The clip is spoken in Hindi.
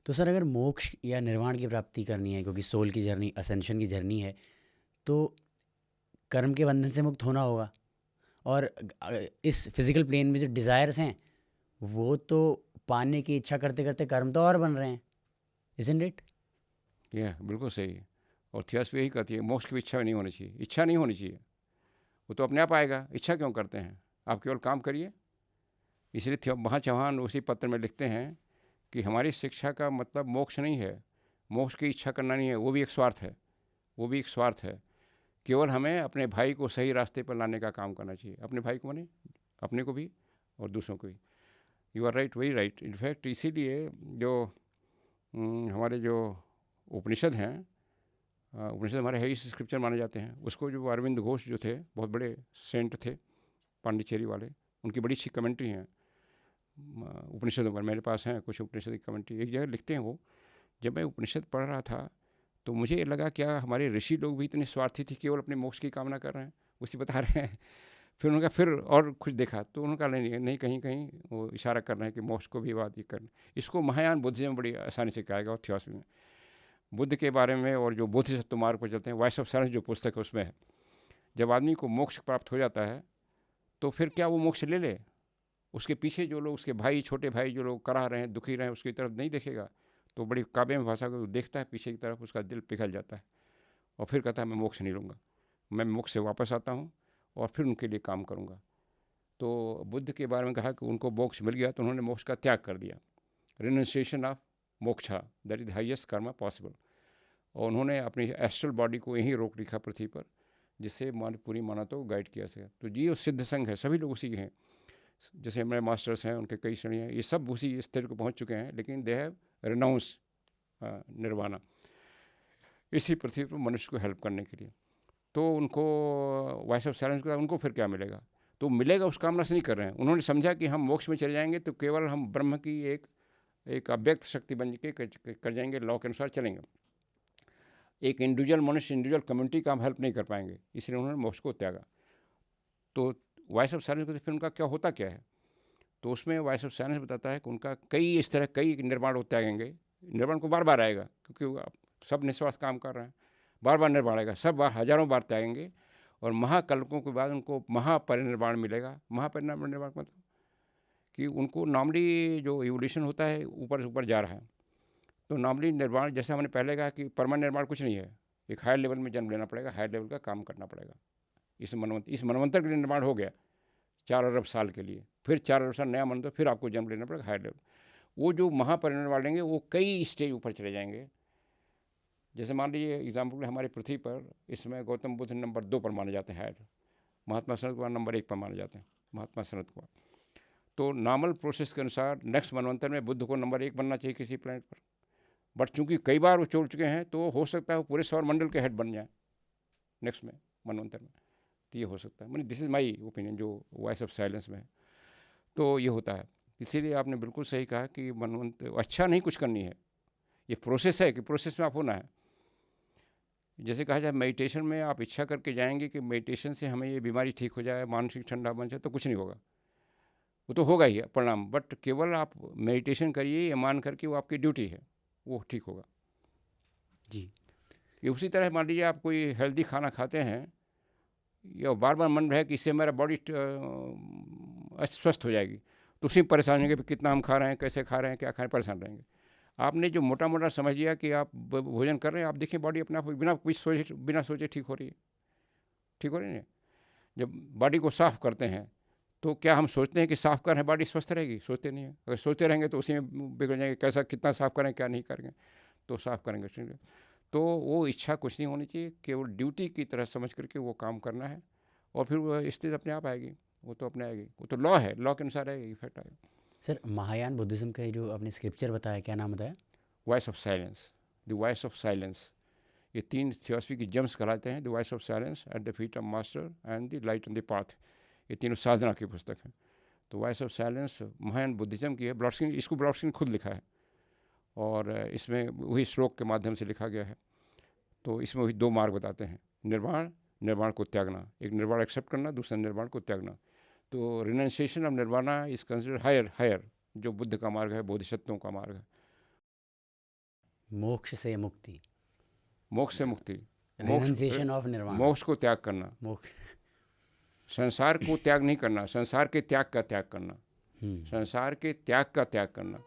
तो सर अगर मोक्ष या निर्वाण की प्राप्ति करनी है, क्योंकि सोल की जर्नी असेंशन की जर्नी है, तो कर्म के बंधन से मुक्त होना होगा। और इस फिजिकल प्लेन में जो डिज़ायर्स हैं वो तो पाने की इच्छा करते करते कर्म तो और बन रहे हैं, इजंट इट? यह बिल्कुल सही है। और थियोसफी यही कहती है मोक्ष की भी इच्छा नहीं होनी चाहिए, इच्छा नहीं होनी चाहिए। वो तो अपने आप आएगा, इच्छा क्यों करते हैं? आप केवल काम करिए। इसलिए महाचौहान उसी पत्र में लिखते हैं कि हमारी शिक्षा का मतलब मोक्ष नहीं है, मोक्ष की इच्छा करना नहीं है, वो भी एक स्वार्थ है, वो भी एक स्वार्थ है। केवल हमें अपने भाई को सही रास्ते पर लाने का काम करना चाहिए, अपने भाई को माने अपने को भी और दूसरों को भी। You are right, very right. In fact इसीलिए जो हमारे जो उपनिषद हैं, उपनिषद हमारे है स्क्रिप्चर माने जाते हैं। उसको जो अरविंद घोष जो थे, बहुत बड़े सेंट थे पांडिचेरी वाले, उनकी बड़ी अच्छी कमेंट्री हैं उपनिषदों पर। मेरे पास हैं कुछ उपनिषद की कमेंट्री। एक जगह लिखते हैं वो, जब मैं उपनिषद पढ़ रहा था तो मुझे लगा क्या हमारे ऋषि लोग भी इतने स्वार्थी थे, केवल अपने मोक्ष की कामना कर रहे हैं, उसी बता रहे हैं। फिर उनका फिर और कुछ देखा तो उनका नहीं नहीं, कहीं कहीं वो इशारा कर रहे हैं कि मोक्ष को भी बात ये करना। इसको महायान बुद्धिज्म बड़ी आसानी से कहा गया। और थियोसफी में बुद्ध के बारे में और जो बोधिसत्व मार्ग पर चलते हैं, वॉइस ऑफ साइलेंस जो पुस्तक है उसमें है, जब आदमी को मोक्ष प्राप्त हो जाता है तो फिर क्या वो मोक्ष ले ले? उसके पीछे जो लोग, उसके भाई, छोटे भाई जो लोग करा रहे हैं, दुखी रहे हैं, उसकी तरफ नहीं देखेगा। तो बड़ी काव्य में भाषा को देखता है पीछे की तरफ, उसका दिल पिघल जाता है और फिर कहता है मैं मोक्ष नहीं लूँगा, मैं मोक्ष से वापस आता हूँ और फिर उनके लिए काम करूँगा। तो बुद्ध के बारे में कहा कि उनको मोक्ष मिल गया तो उन्होंने मोक्ष का त्याग कर दिया। Renunciation of moksha, that is highest कर्म पॉसिबल। और उन्होंने अपनी एस्ट्रल बॉडी को यहीं रोक रखा पृथ्वी पर, जिससे पूरी मानवता को गाइड किया सके। तो जी सिद्ध संघ है, सभी लोग उसी के हैं। जैसे हमारे मास्टर्स हैं, उनके कई श्रेणी हैं, ये सब उसी स्थिति को पहुंच चुके हैं, लेकिन दे हैव रिनाउंस निर्वाणा इसी पृथ्वी पर मनुष्य को हेल्प करने के लिए। तो उनको वॉइस ऑफ साइलेंस का उनको फिर क्या मिलेगा? तो मिलेगा उस कामना से नहीं कर रहे हैं। उन्होंने समझा कि हम मोक्ष में चले जाएंगे तो केवल हम ब्रह्म की एक अव्यक्त शक्ति बन के कर जाएंगे, लॉ के अनुसार चलेंगे। एक इंडिविजुअल मनुष्य, इंडिविजुअल कम्युनिटी का हम हेल्प नहीं कर पाएंगे, इसलिए उन्होंने मोक्ष को त्यागा। तो वॉइस ऑफ साइलेंस को फिर उनका क्या होता क्या है? तो उसमें वॉइस ऑफ साइलेंस बताता है कि उनका कई इस तरह कई निर्माण वो त्यागेंगे। निर्माण को बार बार आएगा, क्योंकि सब निस्वार्थ काम कर रहे हैं, बार बार निर्माण आएगा, सब बार हजारों बार त्यागेंगे और महाकल्पों के बाद उनको महापरिनिर्वाण मिलेगा। महापरिनिर्वाण मतलब कि उनको नॉर्मली जो इवोल्यूशन होता है ऊपर से ऊपर जा रहा है, तो नॉर्मली निर्माण, जैसे हमने पहले कहा कि परमानेंट निर्माण कुछ नहीं है, एक हायर लेवल में जन्म लेना पड़ेगा, हायर लेवल का काम करना पड़ेगा। इस मनवंतर के लिए निर्माण हो गया 4 अरब साल के लिए, फिर 4 अरब साल नया मनवंतर, फिर आपको जन्म लेना पड़ेगा हायर लेवल। वो जो महापरिनिर्वाण लेंगे वो कई स्टेज ऊपर चले जाएंगे। जैसे मान लीजिए एग्जाम्पल, हमारी पृथ्वी पर इसमें गौतम बुद्ध नंबर 2 पर माने जाते हैं हायर, महात्मा सनत कुमार नंबर 1 पर माने जाते हैं, महात्मा सनत कुमार। तो नॉर्मल प्रोसेस के अनुसार नेक्स्ट मनवंतर में बुद्ध को नंबर 1 बनना चाहिए किसी प्लेनेट पर, बट चूंकि कई बार वो छोड़ चुके हैं तो हो सकता है वो पूरे सौर मंडल के हेड बन जाए नेक्स्ट में मनवंतर में। तो ये हो सकता है, मैंने दिस इज़ माई ओपिनियन जो वॉइस ऑफ साइलेंस में है। तो ये होता है। इसीलिए आपने बिल्कुल सही कहा कि मनवंतर अच्छा नहीं कुछ करनी है, ये प्रोसेस है कि प्रोसेस में आप होना है। जैसे कहा जाए मेडिटेशन में आप इच्छा करके जाएंगे कि मेडिटेशन से हमें ये बीमारी ठीक हो जाए, मानसिक ठंडा बन जाए, तो कुछ नहीं होगा। वो तो होगा ही परिणाम, बट केवल आप मेडिटेशन करिए ये मान करके वो आपकी ड्यूटी है, वो ठीक होगा। जी। ये उसी तरह मान लीजिए आप कोई हेल्दी खाना खाते हैं या बार बार मन रहे कि इससे मेरा बॉडी स्वस्थ हो जाएगी, तो उसी में परेशान होंगे कितना हम खा रहे हैं, कैसे खा रहे हैं, क्या खा रहे हैं, परेशान रहेंगे। आपने जो मोटा मोटा समझ लिया कि आप भोजन कर रहे हैं, आप देखिए बॉडी अपने आप बिना कुछ सोचे, बिना सोचे ठीक हो रही है, ठीक हो रही है। जब बॉडी को साफ़ करते हैं तो क्या हम सोचते हैं कि साफ़ कर रहे हैं बॉडी स्वस्थ रहेगी? सोचते नहीं है। अगर सोचते रहेंगे तो उसी में बिगड़ जाएंगे, कैसा कितना साफ़ करें क्या नहीं करेंगे, तो साफ़ करेंगे। तो वो इच्छा कुछ नहीं होनी चाहिए, केवल ड्यूटी की तरह समझ करके वो काम करना है और फिर वो स्थिति अपने आप आएगी। वो तो अपने आएगी, वो तो लॉ है, लॉ के अनुसार आएगी, इफेक्ट आएगा। सर महायान बुद्धिज़्म का ये जो आपने स्क्रिप्चर बताया, क्या नाम बताया? Voice of silence, the voice of silence. ये 3 थियोसफी की जेम्स कहलाते हैं, the voice of silence, at the feet of master and the light on the path. ये तीनों साधना की पुस्तक है। तो voice of silence Mahayana Buddhism की है, ब्लॉट्सकिन, इसको ब्लॉट्सकिन खुद लिखा है और इसमें वही श्लोक के माध्यम से लिखा गया है। तो इसमें वही 2 मार्ग बताते हैं, निर्वाण, निर्वाण को त्यागना, एक निर्वाण एक्सेप्ट करना, दूसरा निर्वाण को त्यागना। तो renunciation of nirvana is considered higher, higher जो बुद्ध का मार्ग है, बोधिसत्वों का मार्ग है। मोक्ष से मुक्ति, मोक्ष से मुक्ति, रिनंसिएशन ऑफ निर्वाण, मोक्ष को त्याग करना, मोक्ष। संसार को त्याग नहीं करना, संसार के त्याग का त्याग करना, हम्म, संसार के त्याग का त्याग करना।